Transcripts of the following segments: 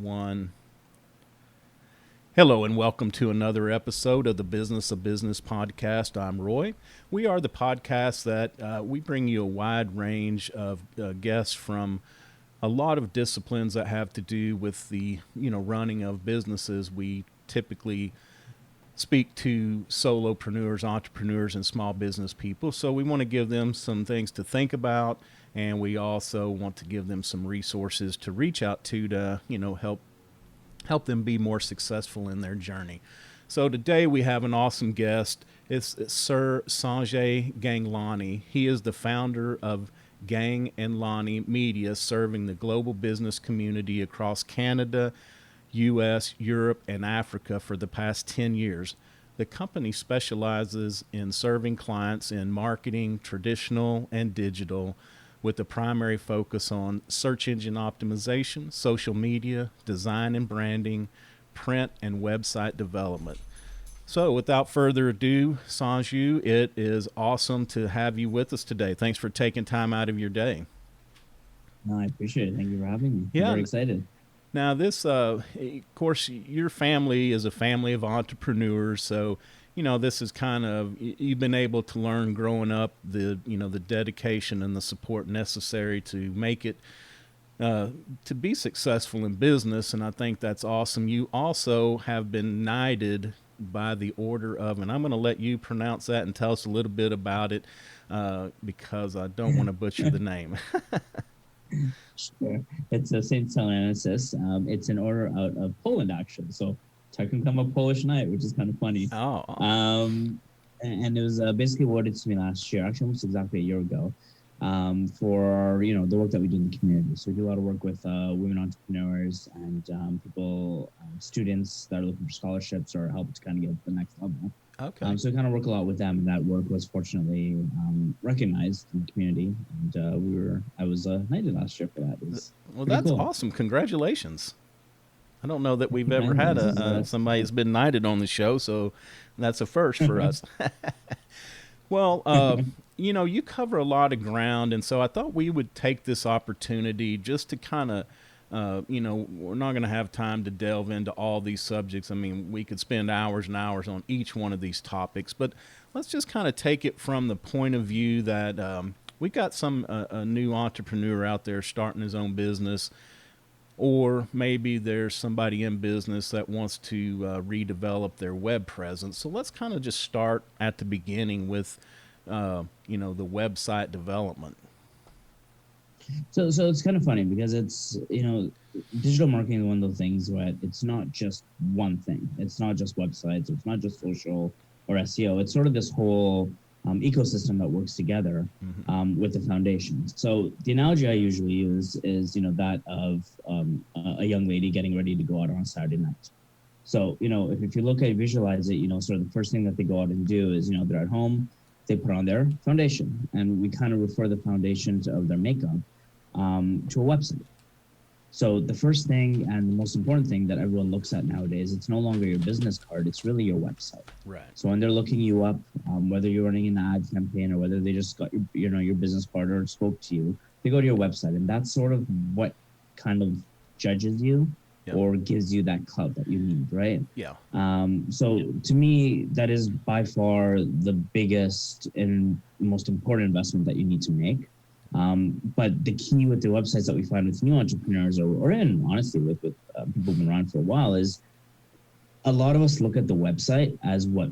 one. Hello and welcome to another episode of the Business of Business podcast. I'm Roy. We are the podcast that we bring you a wide range of guests from a lot of disciplines that have to do with the running of businesses. We typically speak to solopreneurs, entrepreneurs, and small business people. So we want to give them some things to think about, and we also want to give them some resources to reach out to help them be more successful in their journey. So today we have an awesome guest. It's Sir Sanjay Ganglani. He is the founder of Gang and Lani Media, serving the global business community across Canada, U.S., Europe, and Africa for the past 10 years. The company specializes in serving clients in marketing, traditional and digital, with a primary focus on search engine optimization, social media, design and branding, print, and website development. So without further ado, Sanju, it is awesome to have you with us today. Thanks for taking time out of your day. No, I appreciate it. Thank you for having me. Yeah. I'm very excited. Now, this, of course, your family is a family of entrepreneurs, so this is kind of, you've been able to learn growing up the dedication and the support necessary to make it to be successful in business, and I think that's awesome. You also have been knighted by the Order of, and I'm going to let you pronounce that and tell us a little bit about it because I don't want to butcher the name. Sure. It's a Saint Salenius. It's an order out of Poland, actually. So technically I'm a Polish knight, which is kind of funny. Oh. And it was basically awarded to me last year, actually almost exactly a year ago, for the work that we do in the community. So we do a lot of work with women entrepreneurs and people, students that are looking for scholarships or help to kind of get to the next level. Okay. So we kind of work a lot with them, and that work was fortunately recognized in the community. And I was knighted last year for that. Well, that's cool. Awesome. Congratulations. I don't know that we've ever had somebody who's been knighted on the show, so that's a first for us. Well, you cover a lot of ground, and so I thought we would take this opportunity just to kind of, we're not going to have time to delve into all these subjects. I mean, we could spend hours and hours on each one of these topics, but let's just kind of take it from the point of view that we got a new entrepreneur out there starting his own business, or maybe there's somebody in business that wants to redevelop their web presence. So let's kind of just start at the beginning with, the website development. So it's kind of funny because it's, digital marketing is one of those things where it's not just one thing. It's not just websites. It's not just social or SEO. It's sort of this whole ecosystem that works together with the foundation. So the analogy I usually use is, that of a young lady getting ready to go out on a Saturday night. So, if you visualize it, sort of the first thing that they go out and do is, they're at home, they put on their foundation, and we kind of refer the foundation of their makeup to a website. So the first thing and the most important thing that everyone looks at nowadays, it's no longer your business card, it's really your website. Right. So when they're looking you up, whether you're running an ad campaign or whether they just got your business card or spoke to you, they go to your website, and that's sort of what kind of judges you. Yep. Or gives you that clout that you need, right? Yeah. So to me, that is by far the biggest and most important investment that you need to make. But the key with the websites that we find with new entrepreneurs, or in honestly with people who've been around for a while, is a lot of us look at the website as what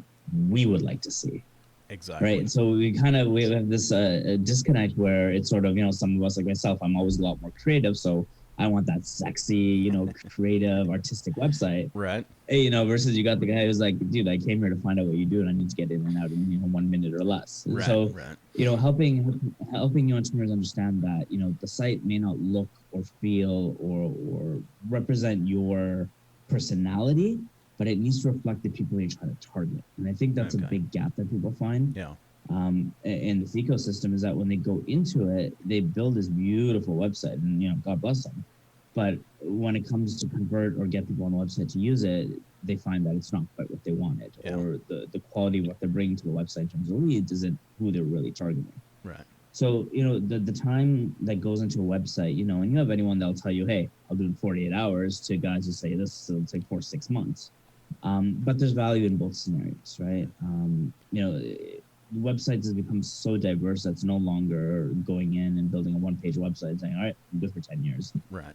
we would like to see. Exactly. Right. So we have this disconnect where it's sort of, some of us, like myself, I'm always a lot more creative. So I want that sexy, creative, artistic website. Right. Versus you got the guy who's like, dude, I came here to find out what you do and I need to get in and out in 1 minute or less. Right, so, right. Helping new entrepreneurs understand that, the site may not look or feel or represent your personality, but it needs to reflect the people you're trying to target. And I think that's a big gap that people find. Yeah. In this ecosystem is that when they go into it, they build this beautiful website, and God bless them. But when it comes to convert or get people on the website to use it, they find that it's not quite what they wanted, or the quality of what they're bringing to the website in terms of leads isn't who they're really targeting. Right. So, the time that goes into a website, and you have anyone that'll tell you, hey, I'll do it in 48 hours, to guys who say this, so it's like 4 to 6 months. But there's value in both scenarios, right? Websites has become so diverse that's no longer going in and building a one-page website and saying, all right, I'm good for 10 years. Right.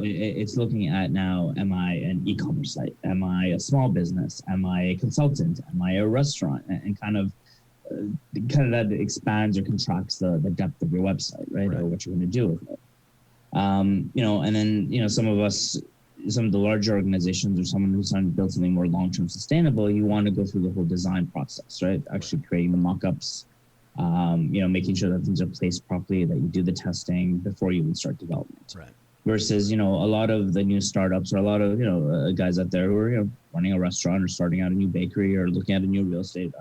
It's looking at now, am I an e-commerce site? Am I a small business? Am I a consultant? Am I a restaurant? And kind of that expands or contracts the depth of your website, right? Or what you're going to do with it. And then, some of the larger organizations or someone who's trying to build something more long-term sustainable, you want to go through the whole design process, right? Actually creating the mock-ups, making sure that things are placed properly, that you do the testing before you even start development. Right. Versus, a lot of the new startups or a lot of, guys out there who are, running a restaurant or starting out a new bakery or looking at a new real estate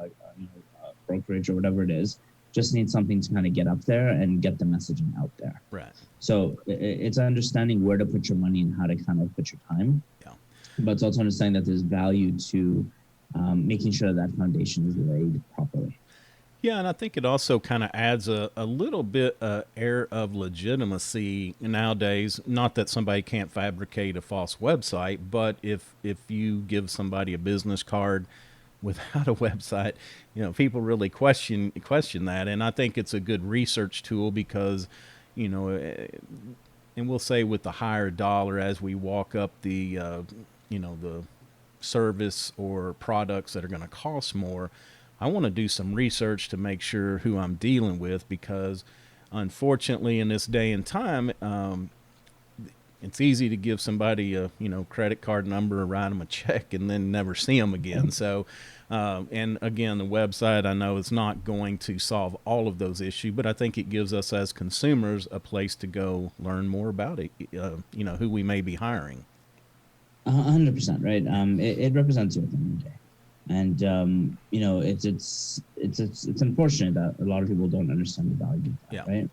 brokerage or whatever it is, just need something to kind of get up there and get the messaging out there. Right. So it's understanding where to put your money and how to kind of put your time. Yeah. But it's also understanding that there's value to making sure that foundation is laid properly. Yeah, and I think it also kind of adds a little bit air of legitimacy nowadays. Not that somebody can't fabricate a false website, but if you give somebody a business card without a website, people really question that. And I think it's a good research tool because, and we'll say with the higher dollar as we walk up the, the service or products that are going to cost more, I want to do some research to make sure who I'm dealing with, because unfortunately in this day and time, it's easy to give somebody a credit card number, write them a check, and then never see them again. So, and again, the website, I know is not going to solve all of those issues, but I think it gives us as consumers a place to go learn more about it. Who we may be hiring. 100%, right? It represents you at the end of the day, and it's unfortunate that a lot of people don't understand the value of that, right?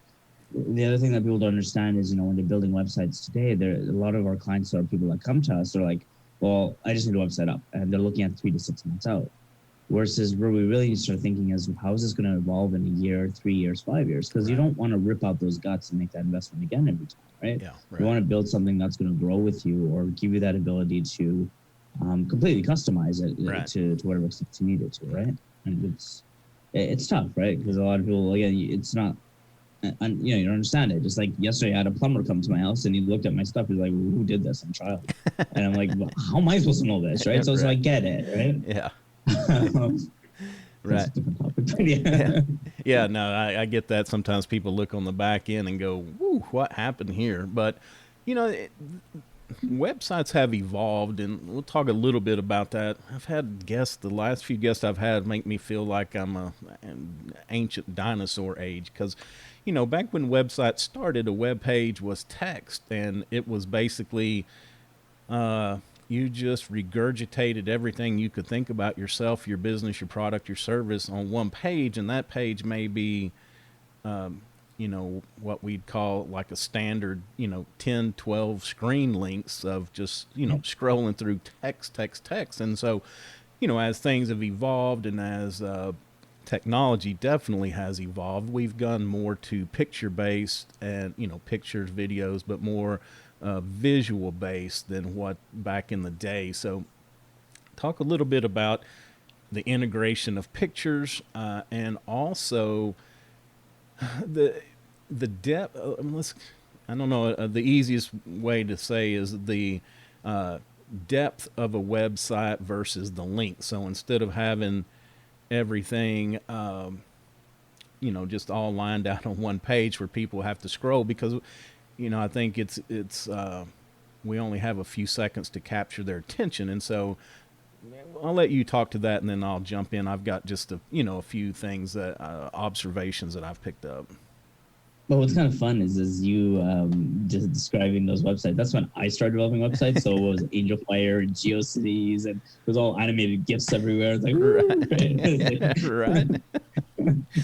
The other thing that people don't understand is, when they're building websites today, a lot of our clients are people that come to us. They're like, well, I just need a website up, and they're looking at 3 to 6 months out. Versus where we really need to start thinking is, how is this going to evolve in a year, 3 years, 5 years? Because you don't want to rip out those guts and make that investment again every time, right? Yeah, right. You want to build something that's going to grow with you or give you that ability to completely customize it to whatever extent you need it to, right? And it's tough, right? Because a lot of people, again, it's not. And you don't understand it. Just like yesterday, I had a plumber come to my house and he looked at my stuff. He's like, well, "Who did this? I'm a child." And I'm like, well, "How am I supposed to know this?" Right? So I get it, right? Yeah. Right. Yeah. Yeah. No, I get that. Sometimes people look on the back end and go, "Woo, what happened here?" But websites have evolved, and we'll talk a little bit about that. I've had guests, the last few guests I've had make me feel like I'm an ancient dinosaur age, because back when websites started, a web page was text, and it was basically you just regurgitated everything you could think about yourself, your business, your product, your service on one page, and that page may be what we'd call like a standard 10, 12 screen links of just scrolling through text. And so as things have evolved and as technology definitely has evolved, we've gone more to picture based and pictures, videos, but more visual based than what back in the day. So talk a little bit about the integration of pictures and also the depth. I don't know. The easiest way to say is the depth of a website versus the link. So instead of having everything, just all lined out on one page where people have to scroll, because I think it's we only have a few seconds to capture their attention, and so I'll let you talk to that, and then I'll jump in. I've got just a few things that observations that I've picked up. But what's kind of fun is you just describing those websites. That's when I started developing websites. So it was Angel Fire, GeoCities, and it was all animated GIFs everywhere. It's like, right.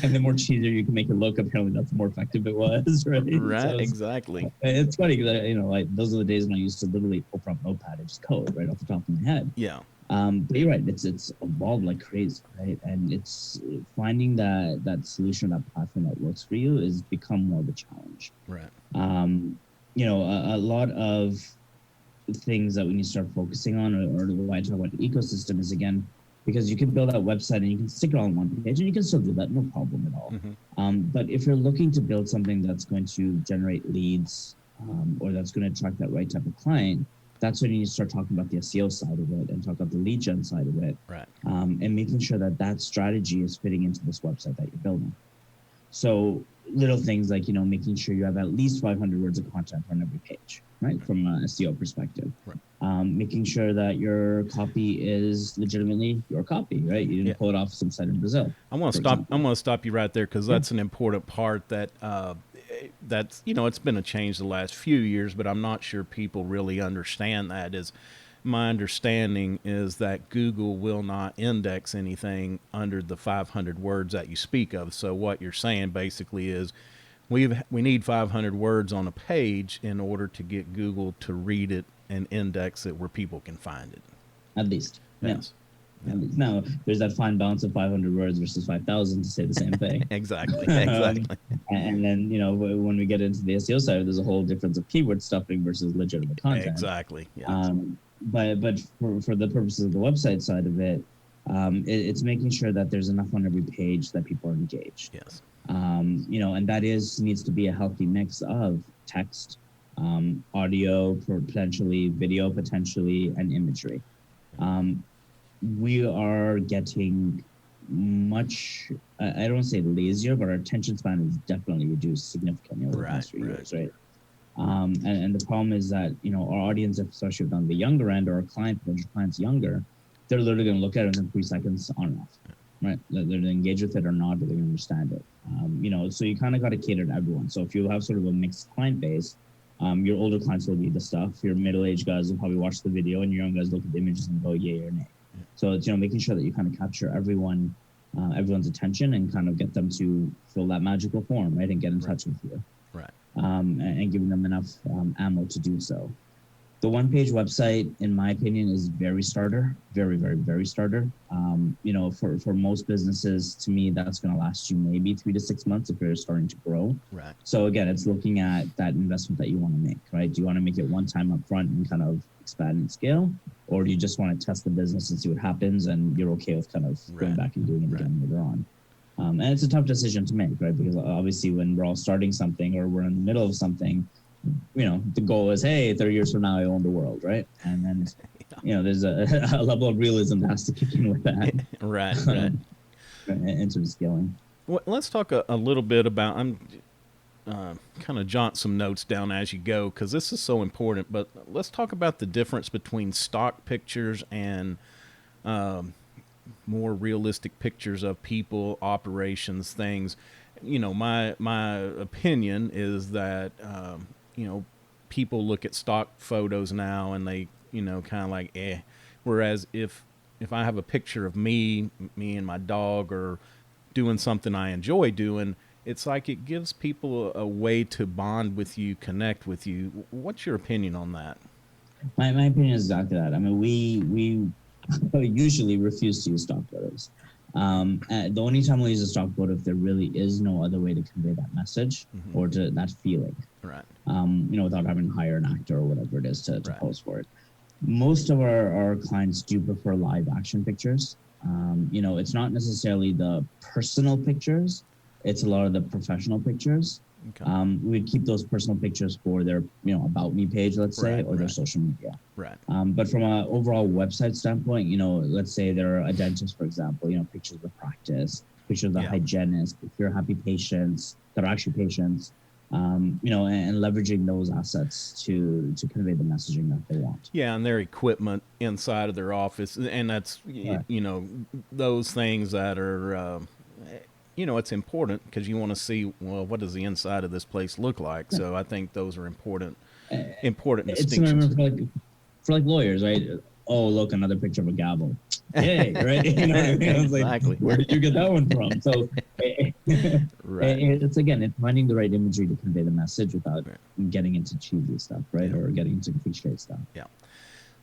And the more cheesier you can make it look, apparently that's the more effective it was, right? Right, so exactly. It's funny because those are the days when I used to literally open up Notepad and just code right off the top of my head. Yeah. But you're right, it's evolved like crazy, right? And it's finding that solution, that platform that works for you is become more of a challenge. Right. A lot of things that we need to start focusing on, or why I talk about the ecosystem is, again, because you can build that website and you can stick it all on one page, and you can still do that, no problem at all. But if you're looking to build something that's going to generate leads, or that's going to attract that right type of client, that's when you need to start talking about the SEO side of it and talk about the lead gen side of it, right. And making sure that strategy is fitting into this website that you're building. So little things like, making sure you have at least 500 words of content on every page, right? From a SEO perspective. Right. Making sure that your copy is legitimately your copy, right? You didn't pull it off some site in Brazil. I'm going to stop you right there, because that's an important part that that's, it's been a change the last few years, but I'm not sure people really understand that. Is my understanding is that Google will not index anything under the 500 words that you speak of. So what you're saying basically is we need 500 words on a page in order to get Google to read it and index it where people can find it. At least. Yes. Yeah. Now, there's that fine balance of 500 words versus 5,000 to say the same thing. Exactly. And then, when we get into the SEO side, there's a whole difference of keyword stuffing versus legitimate content. Exactly. Yes. But for the purposes of the website side of it, it's making sure that there's enough on every page that people are engaged. Yes. And that needs to be a healthy mix of text, audio, potentially video, potentially, and imagery. We are getting much, I don't want to say lazier, but our attention span is definitely reduced significantly over the past few years, right? And the problem is that, our audience, especially on the younger end, or our potential clients younger, they're literally going to look at it in 3 seconds on and off, right? They're going to engage with it or not, but they're going to understand it. So you kind of got to cater to everyone. So if you have sort of a mixed client base, your older clients will read the stuff, your middle-aged guys will probably watch the video, and your young guys look at the images and go yay or nay. So it's, making sure that you kind of capture everyone's attention and kind of get them to fill that magical form, right? And get in touch with you. Right. And giving them enough ammo to do so. The one-page website, in my opinion, is very starter, very, very, very starter. For most businesses, to me, that's going to last you maybe 3 to 6 months if you're starting to grow. Right. So again, it's looking at that investment that you want to make, right? Do you want to make it one time up front and kind of expand and scale, or do you just want to test the business and see what happens, and you're okay with kind of going back and doing it again later on? And it's a tough decision to make, right? Because obviously when we're all starting something or we're in the middle of something, the goal is, hey, 30 years from now, I own the world, right? And then, there's a level of realism that has to kick in with that. Right. In terms of scaling. Well, let's talk a little bit about, I'm kind of jot some notes down as you go, because this is so important, but let's talk about the difference between stock pictures and more realistic pictures of people, operations, things. My opinion is that, people look at stock photos now and they, kind of like, whereas if I have a picture of me and my dog, or doing something I enjoy doing, it's like it gives people a way to bond with you, connect with you. What's your opinion on that? My opinion is exactly that. I mean, we usually refuse to use stock photos. The only time we'll use a stock photo if there really is no other way to convey that message or to that feeling. Right. Without having to hire an actor or whatever it is to pose for it. Most of our clients do prefer live action pictures. It's not necessarily the personal pictures. It's a lot of the professional pictures. Okay. We'd keep those personal pictures for their, about me page, let's say, or their social media. Right. But from an overall website standpoint, let's say they're a dentist, for example, pictures of the practice, pictures of the hygienist, if you're happy patients that are actually patients, and leveraging those assets to convey the messaging that they want. Yeah, and their equipment inside of their office, and that's, those things that are... it's important because you want to see, well, what does the inside of this place look like? Yeah. So I think those are important distinctions. It's for lawyers, right? Oh, look, another picture of a gavel. Yay, right? Exactly. Like, where did you get that one from? So it's finding the right imagery to convey the message without getting into cheesy stuff, right? Or getting into cliche stuff. Yeah.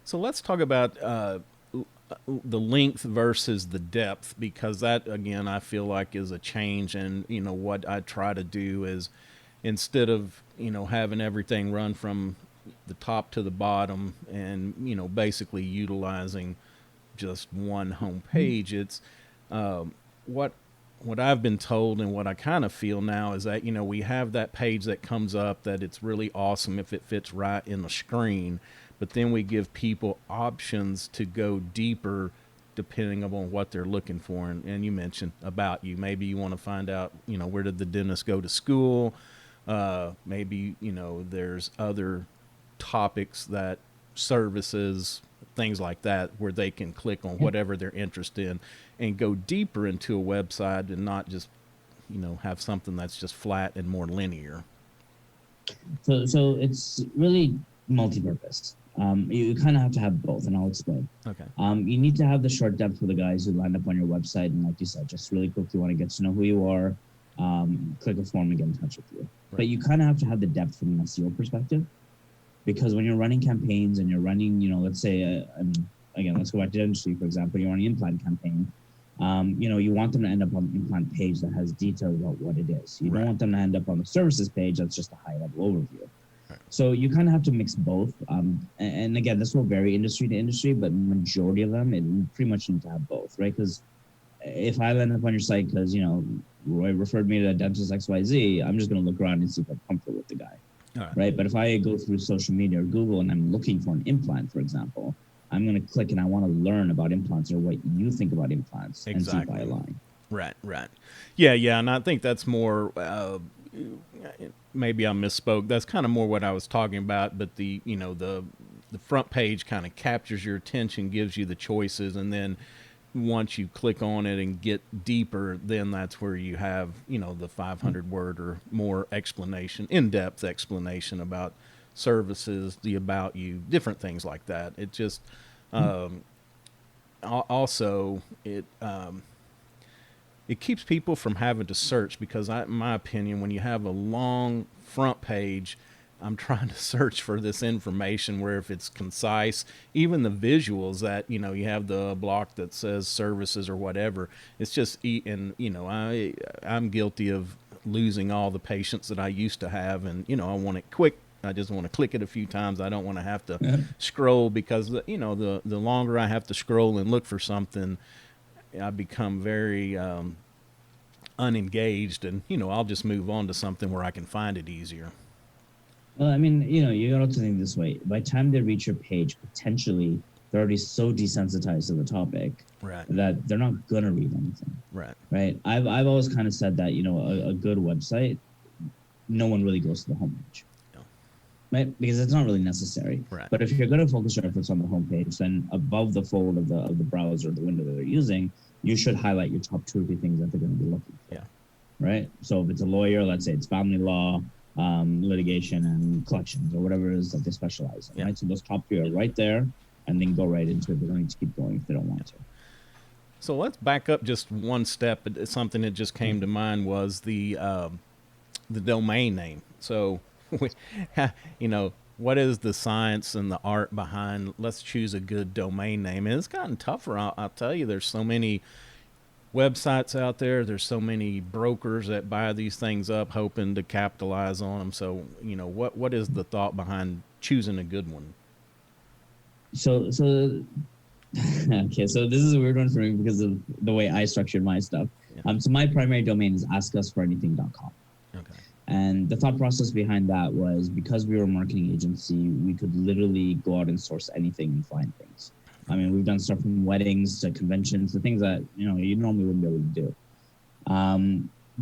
So let's talk about the length versus the depth, because that again I feel like is a change. And what I try to do is, instead of having everything run from the top to the bottom and basically utilizing just one home page, it's what I've been told and what I kind of feel now is that we have that page that comes up that it's really awesome if it fits right in the screen, but then we give people options to go deeper depending upon what they're looking for. And you mentioned about you. Maybe you want to find out, where did the dentist go to school? Maybe, there's other topics, that services, things like that, where they can click on whatever they're interested in and go deeper into a website, and not just, have something that's just flat and more linear. So it's really multi-purpose. You kind of have to have both, and I'll explain. Okay. You need to have the short depth for the guys who land up on your website, and like you said, just really quickly want to get to know who you are, click a form and get in touch with you. Right. But you kind of have to have the depth from an SEO perspective, because when you're running campaigns and you're running, let's say, again, let's go back to dentistry, for example, you're on an implant campaign. You want them to end up on the implant page that has details about what it is. You don't want them to end up on the services page that's just a high-level overview. So you kind of have to mix both. And again, this will vary industry to industry, but majority of them, it pretty much need to have both, right? Because if I land up on your site because, Roy referred me to a dentist XYZ, I'm just going to look around and see if I'm comfortable with the guy, right? But if I go through social media or Google and I'm looking for an implant, for example, I'm going to click and I want to learn about implants or what you think about implants and see if I align. Right. Yeah. And I think that's more... maybe I misspoke. That's kind of more what I was talking about. But the front page kind of captures your attention, gives you the choices, and then once you click on it and get deeper, then that's where you have the 500 word or more explanation, in-depth explanation about services, the about you, different things like that. It just also it keeps people from having to search, because in my opinion, when you have a long front page, I'm trying to search for this information, where if it's concise, even the visuals that, you have the block that says services or whatever, it's just, and I'm guilty of losing all the patience that I used to have. And, I want it quick. I just want to click it a few times. I don't want to have to scroll, because, the longer I have to scroll and look for something, I become very unengaged, and I'll just move on to something where I can find it easier. Well, I mean, you got to think this way. By the time they reach your page, potentially they're already so desensitized to the topic that they're not gonna read anything. Right. I've always kind of said that a good website, no one really goes to the homepage. Right? Because it's not really necessary. But if you're going to focus your efforts on the homepage, then above the fold of the browser, the window that they're using, you should highlight your top 2 or 3 things that they're going to be looking for. Right? So if it's a lawyer, let's say it's family law, litigation, and collections, or whatever it is that they specialize in. Right? So those top 3 are right there, and then go right into it. They don't need to keep going if they don't want to. So let's back up just one step. Something that just came to mind was the domain name. So what is the science and the art behind, let's choose a good domain name? And it's gotten tougher. I'll tell you, there's so many websites out there. There's so many brokers that buy these things up hoping to capitalize on them. So, what is the thought behind choosing a good one? So okay, so this is a weird one for me because of the way I structured my stuff. So my primary domain is askusforanything.com. Okay. And the thought process behind that was, because we were a marketing agency, we could literally go out and source anything and find things. I mean, we've done stuff from weddings to conventions to things that, you normally wouldn't be able to do.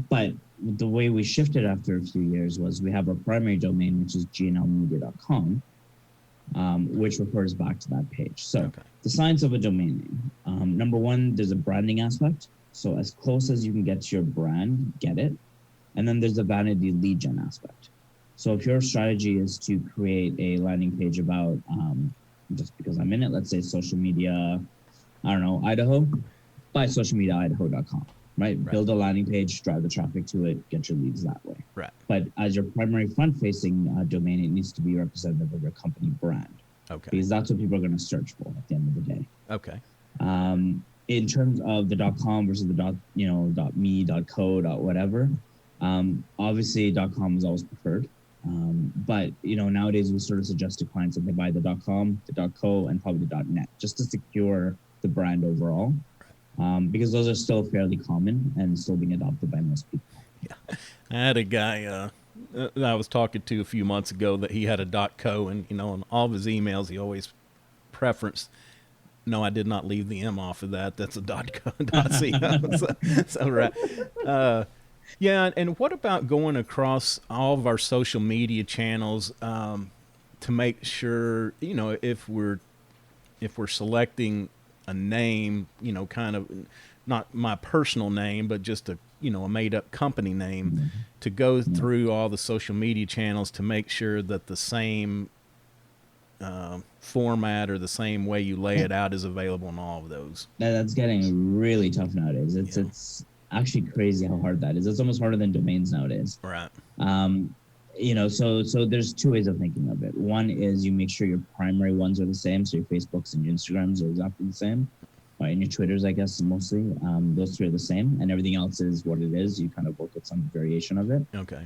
But the way we shifted after a few years was we have our primary domain, which is gnlmedia.com, which refers back to that page. So the science of a domain name. Number one, there's a branding aspect. So as close as you can get to your brand, get it. And then there's the vanity lead gen aspect. So if your strategy is to create a landing page about, just because I'm in it, let's say social media, I don't know, Idaho, buy socialmediaidaho.com, right? Build a landing page, drive the traffic to it, get your leads that way. But as your primary front-facing domain, it needs to be representative of your company brand. Because that's what people are going to search for at the end of the day. In terms of the .com versus the .me, .co, .whatever, obviously .com is always preferred. But nowadays we sort of suggest to clients that they buy the .com, the .co, and probably the .net just to secure the brand overall, because those are still fairly common and still being adopted by most people. Yeah. I had a guy that I was talking to a few months ago that he had a .co, and in all of his emails he always preferenced. No, I did not leave the M off of that. That's a .co, .co. so right. Yeah, and what about going across all of our social media channels to make sure if we're selecting a name, kind of not my personal name, but just a made up company name, to go through all the social media channels to make sure that the same format or the same way you lay it out is available in all of those. That's getting really tough nowadays. It's actually crazy how hard that is. It's almost harder than domains nowadays. Right. So there's two ways of thinking of it. One is you make sure your primary ones are the same. So your Facebooks and your Instagrams are exactly the same. And your Twitters, I guess, mostly. Those three are the same. And everything else is what it is. You kind of work with some variation of it. Okay.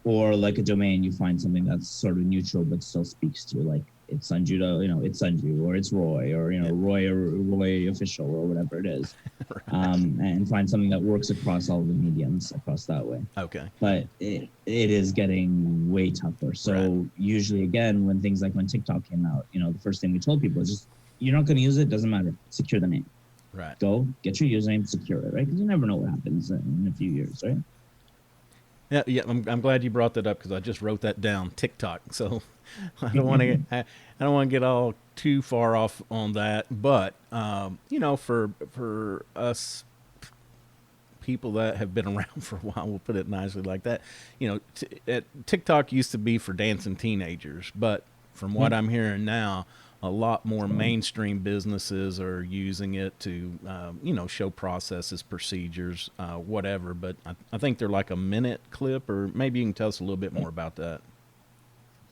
Or like a domain, you find something that's sort of neutral but still speaks to, like, it's Sanju to, it's Sanju, or it's Roy, or Roy official, or whatever it is. Right. And find something that works across all the mediums across that way. Okay. But it is getting way tougher. So usually, again, when TikTok came out, the first thing we told people is just, you're not going to use it, doesn't matter, secure the name. Right. Go get your username, secure it, right? Because you never know what happens in a few years, right? Yeah. I'm glad you brought that up because I just wrote that down. TikTok. So I don't want to get all too far off on that. But for us people that have been around for a while, we'll put it nicely like that. TikTok used to be for dancing teenagers, but from what I'm hearing now, a lot more mainstream businesses are using it to, show processes, procedures, whatever. But I think they're like a minute clip, or maybe you can tell us a little bit more about that.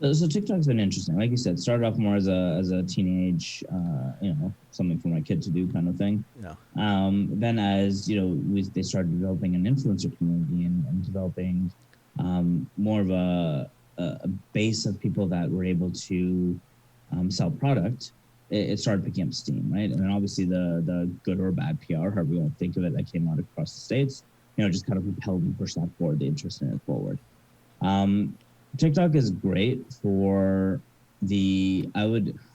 So TikTok's been interesting. Like you said, started off more as a teenage, something for my kid to do kind of thing. Yeah. Then as, they started developing an influencer community and developing more of a base of people that were able to sell product, it started picking up steam, right? And then obviously the good or bad PR, however you want to think of it, that came out across the States, just kind of propelled and pushed that forward, the interest in it forward. TikTok is great for I don't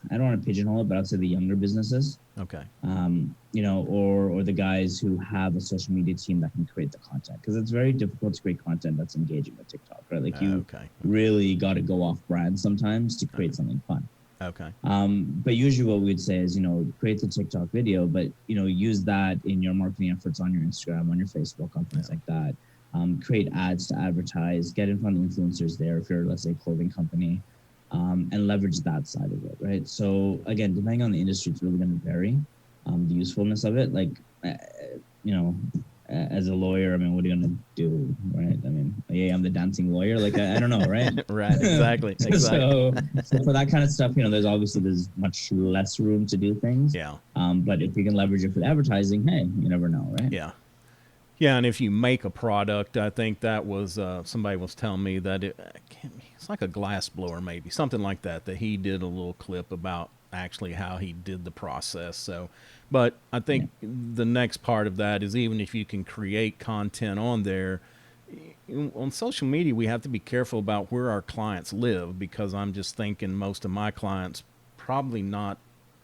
want to pigeonhole it, but I'd say the younger businesses. Okay. Or the guys who have a social media team that can create the content, because it's very difficult to create content that's engaging with TikTok, right? Like you really got to go off brand sometimes to create something fun. Okay. But usually what we'd say is, create the TikTok video, but, use that in your marketing efforts on your Instagram, on your Facebook, on things like that. Create ads to advertise, get in front of influencers there if you're, let's say, a clothing company, and leverage that side of it, right? So again, depending on the industry, it's really going to vary, the usefulness of it. Like, as a lawyer, what are you going to do, right? I'm the dancing lawyer. Like, I don't know, right? Right, exactly. So for that kind of stuff, there's much less room to do things. Yeah. But if you can leverage it for advertising, hey, you never know, right? Yeah. Yeah, and if you make a product, I think that was somebody was telling me that it's like a glass blower, maybe something like that. That he did a little clip about actually how he did the process. So, but I think the next part of that is, even if you can create content on there, on social media, we have to be careful about where our clients live, because I'm just thinking most of my clients probably not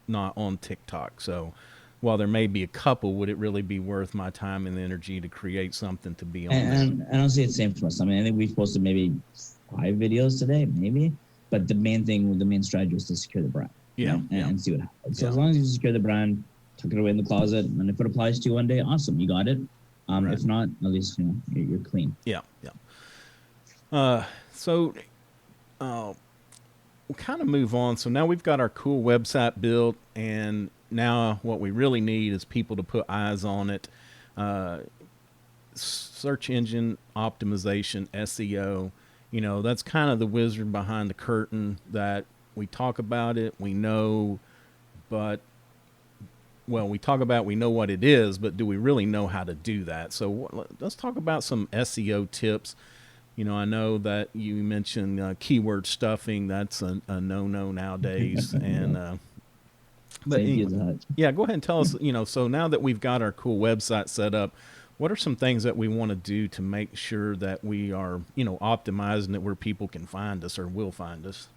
on TikTok. So, while there may be a couple, would it really be worth my time and energy to create something to be on and I don't see it same for us. I think we've posted maybe 5 videos today, maybe. But the main strategy is to secure the brand. Yeah. Right? And see what happens. So as long as you secure the brand, tuck it away in the closet, and if it applies to you one day, awesome, you got it. If not, at least you're clean. Yeah. So we'll kind of move on. So now we've got our cool website built, and now what we really need is people to put eyes on it. Search engine optimization, SEO, that's kind of the wizard behind the curtain that we talk about it, we know, but well, we talk about we know what it is, but do we really know how to do that? So let's talk about some SEO tips. I know that you mentioned keyword stuffing. That's a no-no nowadays. And but Thank you, anyway, Zach. yeah, go ahead and tell us. So now that we've got our cool website set up, what are some things that we want to do to make sure that we are, optimizing it where people can find us or will find us?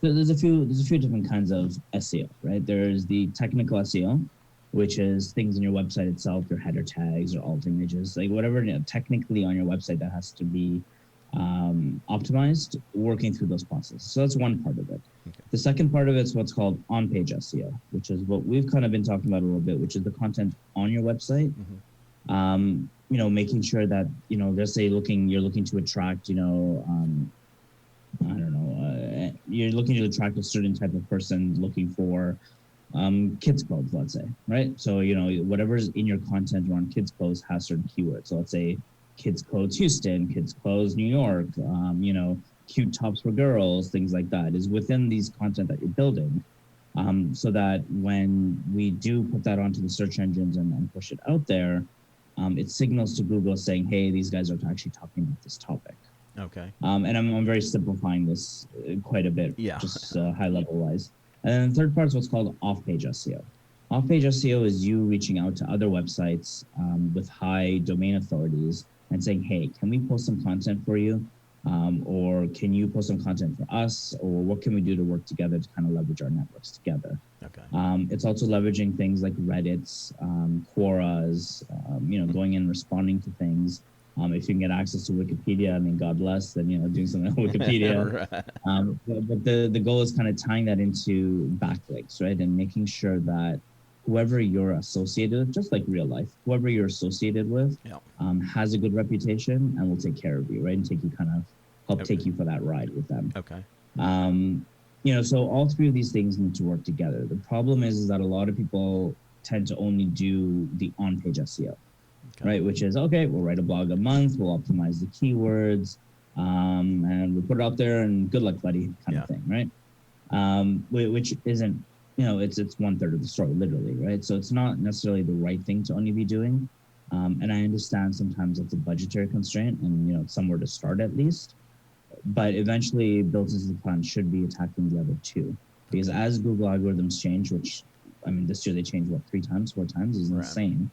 So there's a few different kinds of SEO, right? There's the technical SEO, which is things in your website itself, your header tags or alt images, like whatever technically on your website that has to be optimized, working through those processes. So that's one part of it. Okay. The second part of it is what's called on-page SEO, which is what we've kind of been talking about a little bit, which is the content on your website. Making sure that, let's say you're looking to attract, you're looking to attract a certain type of person looking for kids clothes, let's say, right? So, whatever's in your content around kids clothes has certain keywords. So let's say kids clothes Houston, kids clothes New York, cute tops for girls, things like that is within these content that you're building. So that when we do put that onto the search engines and push it out there, it signals to Google saying, hey, these guys are actually talking about this topic. Okay. And I'm very simplifying this quite a bit, just high level wise. And then the third part is what's called off-page SEO. Off-page SEO is you reaching out to other websites with high domain authorities and saying, hey, can we post some content for you? Or can you post some content for us? Or what can we do to work together to kind of leverage our networks together? Okay. It's also leveraging things like Reddit's, Quora's, going in, responding to things. If you can get access to Wikipedia, I mean, God bless, then, doing something on Wikipedia. Right. But the goal is kind of tying that into backlinks, right? And making sure that whoever you're associated with, just like real life, whoever you're associated with has a good reputation and will take care of you, right? And take you for that ride with them. Okay. So all three of these things need to work together. The problem is that a lot of people tend to only do the on-page SEO. Okay. Right, which is, okay, we'll write a blog a month, we'll optimize the keywords, and we'll put it out there and good luck, buddy, kind of thing, right? Which isn't, it's 1/3 of the story, literally, right? So it's not necessarily the right thing to only be doing. And I understand sometimes it's a budgetary constraint and, somewhere to start at least. But eventually, built into the plan should be attacking the other two. Because as Google algorithms change, which, this year they changed, 4 times, is insane.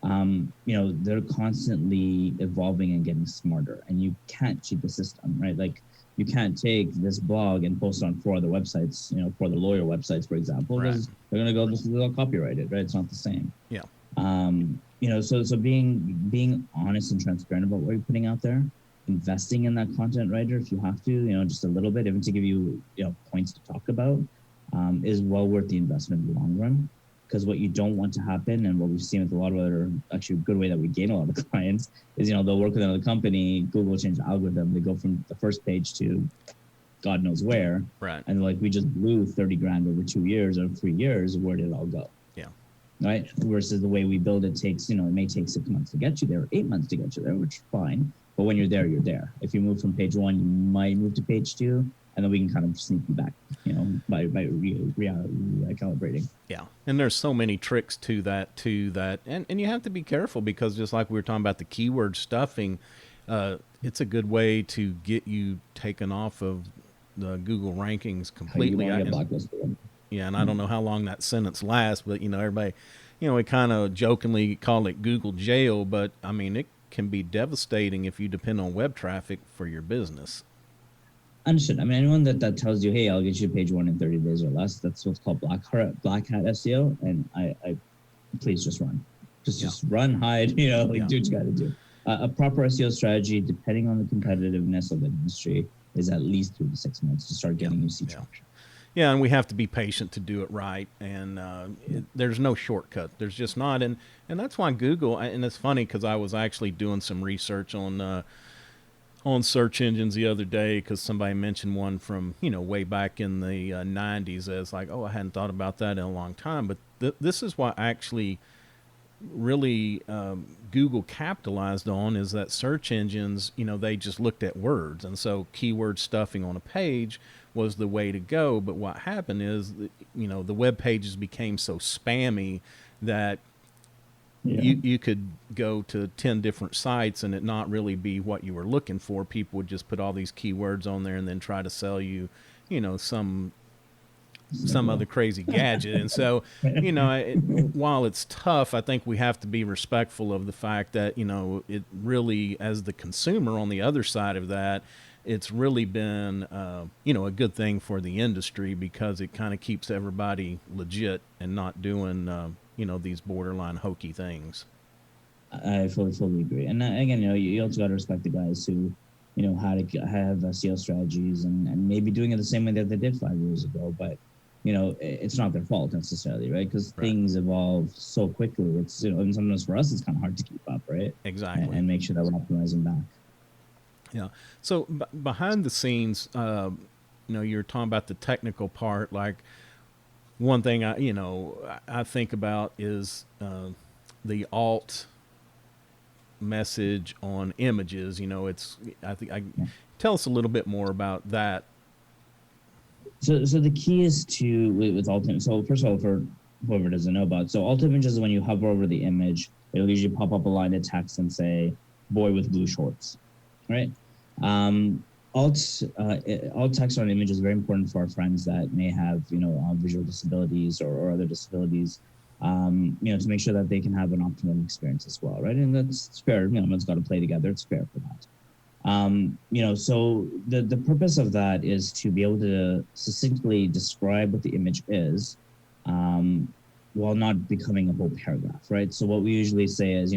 They're constantly evolving and getting smarter, and you can't cheat the system, right? Like, you can't take this blog and post it on 4 other websites, 4 other lawyer websites, for example, because they're going to go, this is all copyrighted, right? It's not the same. Yeah. So being honest and transparent about what you're putting out there, investing in that content writer if you have to, just a little bit, even to give you, points to talk about, is well worth the investment in the long run. Because what you don't want to happen, and what we've seen with a lot of other, actually a good way that we gain a lot of clients, is, they'll work with another company, Google will change the algorithm, they go from the first page to God knows where. Right. And we just blew 30 grand over 2 years or 3 years, where did it all go? Yeah. Right? Versus the way we build it takes, it may take 6 months to get you there, 8 months to get you there, which is fine. But when you're there, you're there. If you move from page 1, you might move to page 2. And then we can kind of sneak you back, by recalibrating. Yeah, and there's so many tricks to that, and you have to be careful, because just like we were talking about the keyword stuffing, it's a good way to get you taken off of the Google rankings completely. Yeah, and I don't know how long that sentence lasts, but everybody, we kind of jokingly call it Google jail, but it can be devastating if you depend on web traffic for your business. Understood. Anyone that tells you, hey, I'll get you page 1 in 30 days or less, that's what's called black hat SEO. And I please just run. Just run, hide, do what you got to do. A proper SEO strategy, depending on the competitiveness of the industry, is at least 3 to 6 months to start getting you see traction. Yeah, and we have to be patient to do it right. And there's no shortcut. There's just not. And that's why Google, and it's funny because I was actually doing some research on search engines the other day, because somebody mentioned one from, way back in the 90s as like, oh, I hadn't thought about that in a long time. But this is what actually really Google capitalized on, is that search engines, they just looked at words. And so keyword stuffing on a page was the way to go. But what happened is, the web pages became so spammy that you could go to 10 different sites and it not really be what you were looking for. People would just put all these keywords on there and then try to sell you, some other crazy gadget. And so, while it's tough, I think we have to be respectful of the fact that, it really, as the consumer on the other side of that, it's really been, a good thing for the industry, because it kind of keeps everybody legit and not doing, these borderline hokey things. I fully agree. And again, you also got to respect the guys who, how to have SEO strategies and maybe doing it the same way that they did 5 years ago. But, it's not their fault necessarily, right? Because things evolve so quickly. It's, and sometimes for us, it's kind of hard to keep up, right? Exactly. And make sure that we're optimizing back. Yeah. So behind the scenes, you're talking about the technical part. Like, one thing I think about is the alt message on images. Tell us a little bit more about that. So the key is with alt images. So first of all, for whoever doesn't know about, so alt images is when you hover over the image, it'll usually pop up a line of text and say "boy with blue shorts," right? Alt text on an image is very important for our friends that may have visual disabilities or other disabilities, to make sure that they can have an optimum experience as well, right? And that's fair. Everyone's got to play together. It's fair for that. So the purpose of that is to be able to succinctly describe what the image is, while not becoming a whole paragraph, right? So what we usually say is,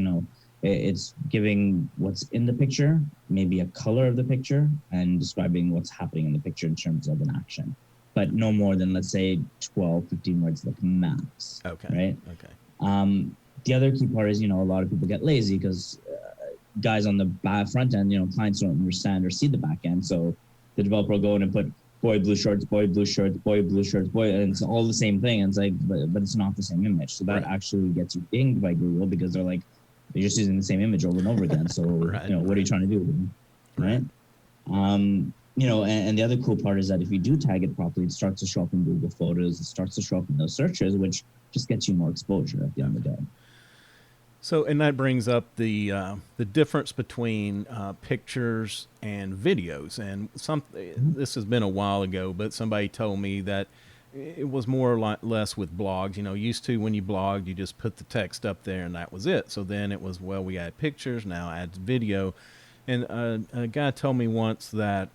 it's giving what's in the picture, maybe a color of the picture, and describing what's happening in the picture in terms of an action, but no more than, let's say, 12, 15 words, like max. Okay. Right? Okay. The other key part is, a lot of people get lazy because guys on the front end, clients don't understand or see the back end. So the developer will go in and put boy blue shorts, boy blue shorts, boy blue shorts, boy, and it's all the same thing. And it's like, but it's not the same image. So that actually gets you dinged by Google, because they're like, they're just using the same image over and over again. So, what are you trying to do? Right? And the other cool part is that if you do tag it properly, it starts to show up in Google Photos. It starts to show up in those searches, which just gets you more exposure at the end of the day. So, and that brings up the difference between pictures and videos. And this has been a while ago, but somebody told me that it was more or less with blogs. Used to, when you blogged, you just put the text up there and that was it. So then it was, well, we add pictures, now add video. And a guy told me once that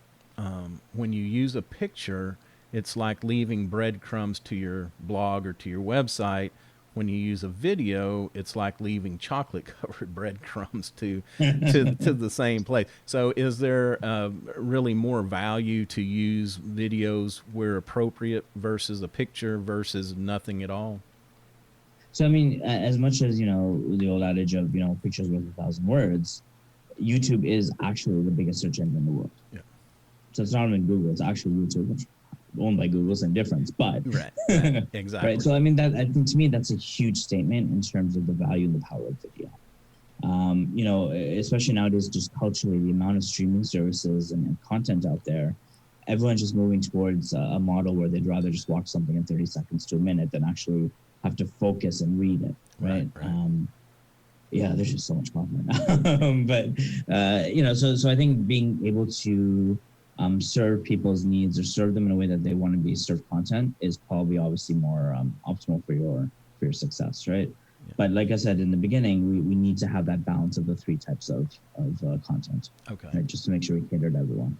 when you use a picture, it's like leaving breadcrumbs to your blog or to your website. When you use a video, it's like leaving chocolate-covered breadcrumbs to the same place. So is there really more value to use videos where appropriate versus a picture versus nothing at all? So, I mean, as much as, the old adage of, pictures worth 1,000 words, YouTube is actually the biggest search engine in the world. Yeah. So it's not even Google, it's actually YouTube, which owned by Google, same difference, but right, exactly. Right. So I mean, I think to me that's a huge statement in terms of the value and the power of video. Especially nowadays, just culturally, the amount of streaming services and content out there, everyone's just moving towards a model where they'd rather just watch something in 30 seconds to a minute than actually have to focus and read it. Right. There's just so much content. So I think being able to serve people's needs or serve them in a way that they want to be served content is probably obviously more optimal for your success, right? Yeah. But like I said in the beginning, we need to have that balance of the three types of content. Okay. Right? Just to make sure we cater to everyone.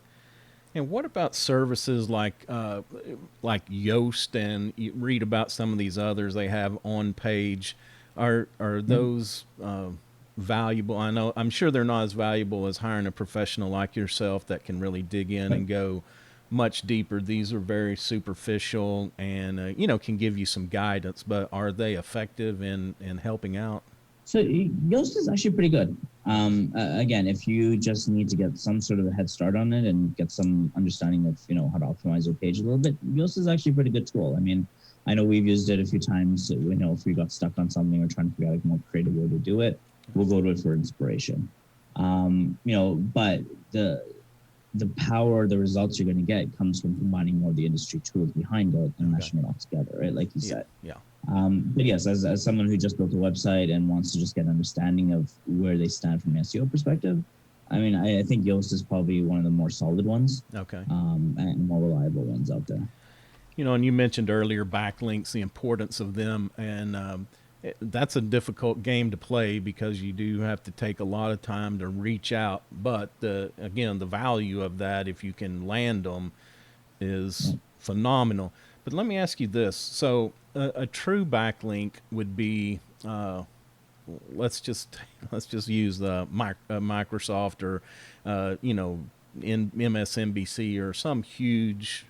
And what about services like Yoast, and you read about some of these others they have on page? Are those valuable? I'm sure they're not as valuable as hiring a professional like yourself that can really dig in and go much deeper. These are very superficial and can give you some guidance, but are they effective in helping out? So Yoast is actually pretty good. Again, if you just need to get some sort of a head start on it and get some understanding of how to optimize your page a little bit, Yoast is actually a pretty good tool. I mean, I know we've used it a few times. If we got stuck on something or trying to figure out a more creative way to do it, we'll go to it for inspiration. But the power, the results you're going to get comes from combining more of the industry tools behind it and meshing it all together, right? Like you said. Yeah. But yes, as someone who just built a website and wants to just get an understanding of where they stand from an SEO perspective, I mean, I think Yoast is probably one of the more solid ones, Okay. and more reliable ones out there. And you mentioned earlier backlinks, the importance of them, and that's a difficult game to play because you do have to take a lot of time to reach out. But again, the value of that, if you can land them, is phenomenal. But let me ask you this: so a true backlink would be, let's just use the Microsoft or in MSNBC or some huge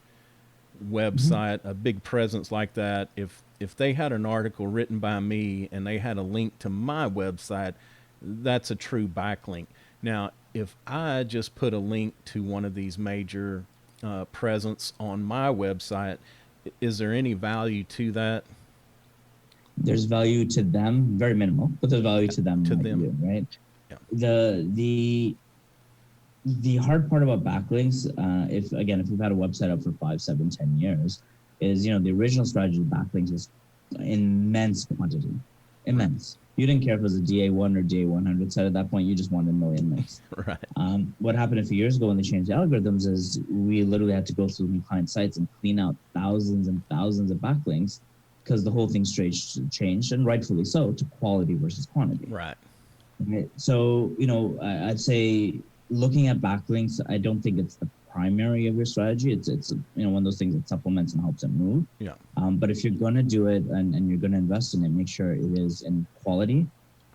website, a big presence like that. If they had an article written by me and they had a link to my website, that's a true backlink. Now, if I just put a link to one of these major presence on my website, is there any value to that? There's value to them, very minimal, but there's value to them. You, right? Yeah. The hard part about backlinks, if you've had a website up for 5, 7, 10 years, is the original strategy of backlinks was immense quantity, immense. You didn't care if it was a DA1 or DA100 site at that point. You just wanted a million links. Right. What happened a few years ago when they changed the algorithms is we literally had to go through new client sites and clean out thousands and thousands of backlinks because the whole thing changed, and rightfully so, to quality versus quantity. Right. So, I'd say looking at backlinks, I don't think it's the primary of your strategy. It's one of those things that supplements and helps it move. Yeah. But if you're going to do it and you're going to invest in it, make sure it is in quality.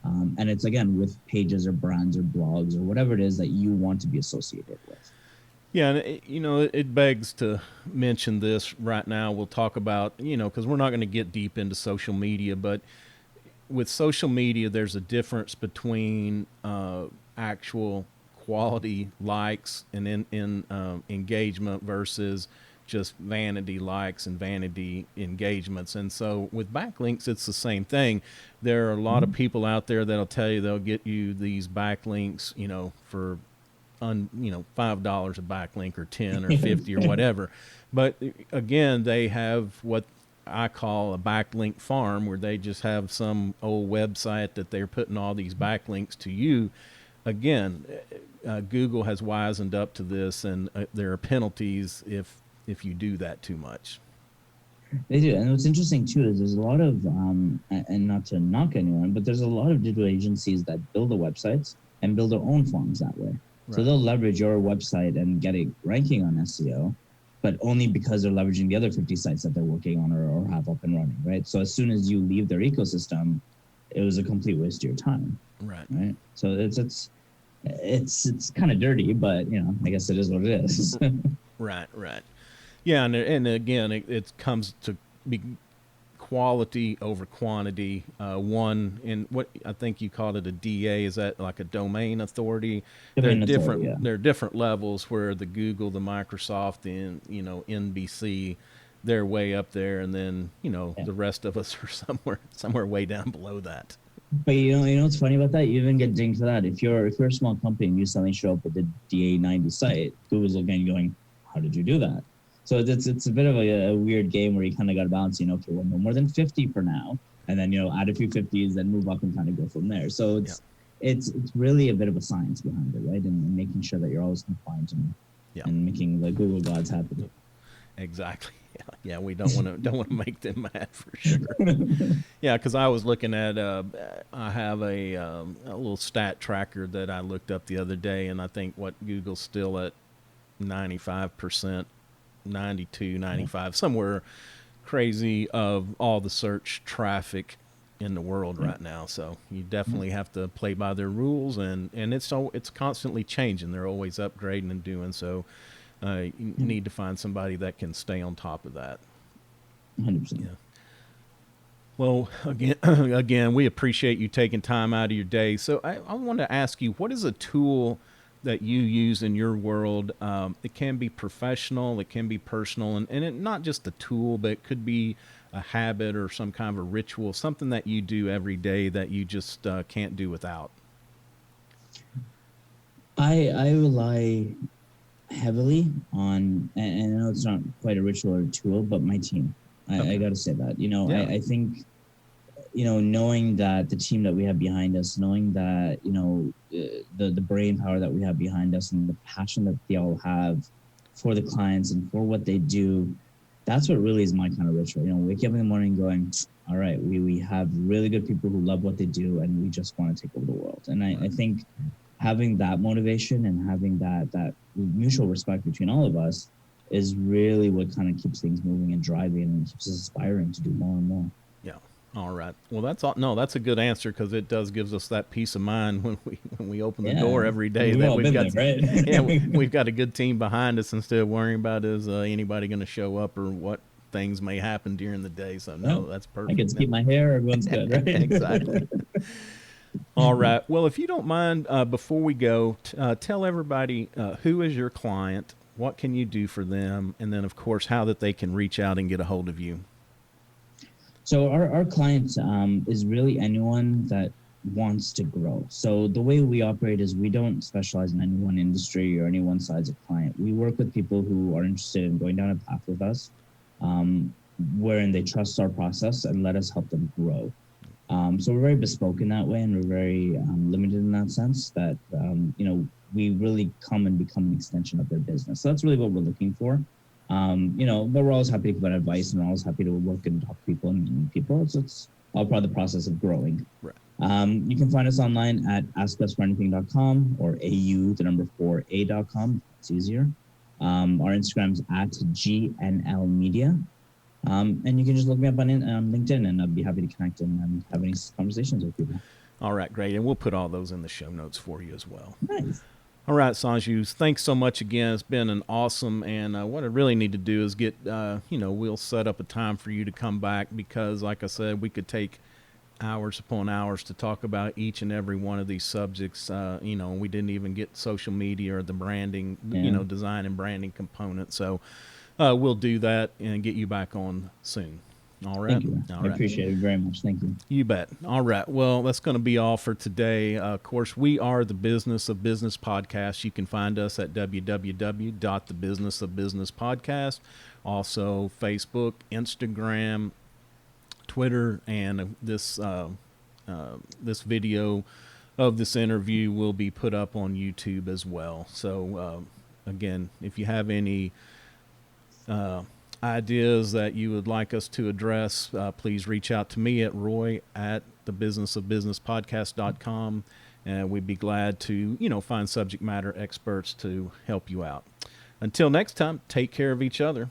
And it's, again, with pages or brands or blogs or whatever it is that you want to be associated with. Yeah, and it begs to mention this right now. We'll talk about, because we're not going to get deep into social media, but with social media, there's a difference between actual quality likes and in engagement versus just vanity likes and vanity engagements. And so with backlinks, it's the same thing. There are a lot of people out there that'll tell you they'll get you these backlinks, for $5 a backlink or 10 or 50 or whatever. But again, they have what I call a backlink farm, where they just have some old website that they're putting all these backlinks to you. Again, Google has wisened up to this, and there are penalties if you do that too much. They do. And what's interesting too is there's a lot of, and not to knock anyone, but there's a lot of digital agencies that build the websites and build their own farms that way. Right. So they'll leverage your website and get a ranking on SEO, but only because they're leveraging the other 50 sites that they're working on or have up and running, right? So as soon as you leave their ecosystem, it was a complete waste of your time. Right. So it's kind of dirty, but I guess it is what it is. Right. Yeah, and again, it comes to be quality over quantity. One, in what I think you called it a DA, is that like a domain authority? There are different levels where the Google, the Microsoft, the NBC, they're way up there, and then the rest of us are somewhere way down below that. But what's funny about that? You even get dinged for that. If you're a small company and you suddenly show up with the DA90 site, Google's looking at you going, "How did you do that?" So it's a bit of a weird game where you kind of got to balance. Okay, well, no more than 50 for now, and then add a few 50s, then move up and kind of go from there. So it's really a bit of a science behind it, right? And making sure that you're always compliant and making the Google gods happy. Exactly. Yeah, we don't want to make them mad for sure. Yeah, because I was looking at I have a little stat tracker that I looked up the other day, and I think Google's still at 95%, 92, 95, somewhere crazy of all the search traffic in the world right now. So you definitely have to play by their rules, and it's constantly changing. They're always upgrading and doing so. You need to find somebody that can stay on top of that. 100%. Yeah. Well, again, we appreciate you taking time out of your day. So I want to ask you, what is a tool that you use in your world? It can be professional, it can be personal, and it, not just a tool, but it could be a habit or some kind of a ritual, something that you do every day that you just can't do without. I rely heavily on, and I know it's not quite a ritual or a tool, but my team. I Okay. got to say that. Yeah. I think, knowing that the team that we have behind us, knowing that, the brain power that we have behind us and the passion that they all have for the clients and for what they do, that's what really is my kind of ritual. Waking up in the morning going, all right, we have really good people who love what they do and we just want to take over the world. And I think having that motivation and having that mutual respect between all of us is really what kind of keeps things moving and driving and keeps us aspiring to do more and more. Yeah. All right. Well, that's all. No, that's a good answer because it does gives us that peace of mind when we open the door Yeah, every day we've that all we've been got. there, Yeah, right? we've got a good team behind us instead of worrying about is anybody going to show up or what things may happen during the day. So no, No, that's I get perfect. to No. keep my hair. Everyone's good, Exactly. right? All right. Well, if you don't mind, before we go, tell everybody who is your client, what can you do for them, and then, of course, how that they can reach out and get a hold of you. So our client is really anyone that wants to grow. So the way we operate is we don't specialize in any one industry or any one size of client. We work with people who are interested in going down a path with us, um, wherein they trust our process and let us help them grow. So we're very bespoke in that way, and we're very limited in that sense that we really come and become an extension of their business. So that's really what we're looking for. But we're always happy to provide advice, and we're always happy to work and talk to people and meet people. It's all part of the process of growing. Right. You can find us online at askusforanything.com or the number 4a.com. It's easier. Our Instagram's at GNL Media. And you can just look me up on LinkedIn, and I'd be happy to connect and have any conversations with people. All right, great. And we'll put all those in the show notes for you as well. Nice. All right, Sanju, thanks so much again. It's been an awesome, and what I really need to do is get, we'll set up a time for you to come back because, like I said, we could take hours upon hours to talk about each and every one of these subjects. We didn't even get social media or the branding, design and branding component. So we'll do that and get you back on soon. All right. Thank you. All I right. appreciate it very much. Thank you. You bet. All right. Well, that's going to be all for today. Of course, we are the Business of Business Podcast. You can find us at www.thebusinessofbusinesspodcast. Also, Facebook, Instagram, Twitter, and this video of this interview will be put up on YouTube as well. So, again, if you have any ideas that you would like us to address, please reach out to me at Roy at thebusinessofbusinesspodcast.com, and we'd be glad to, find subject matter experts to help you out. Until next time, take care of each other.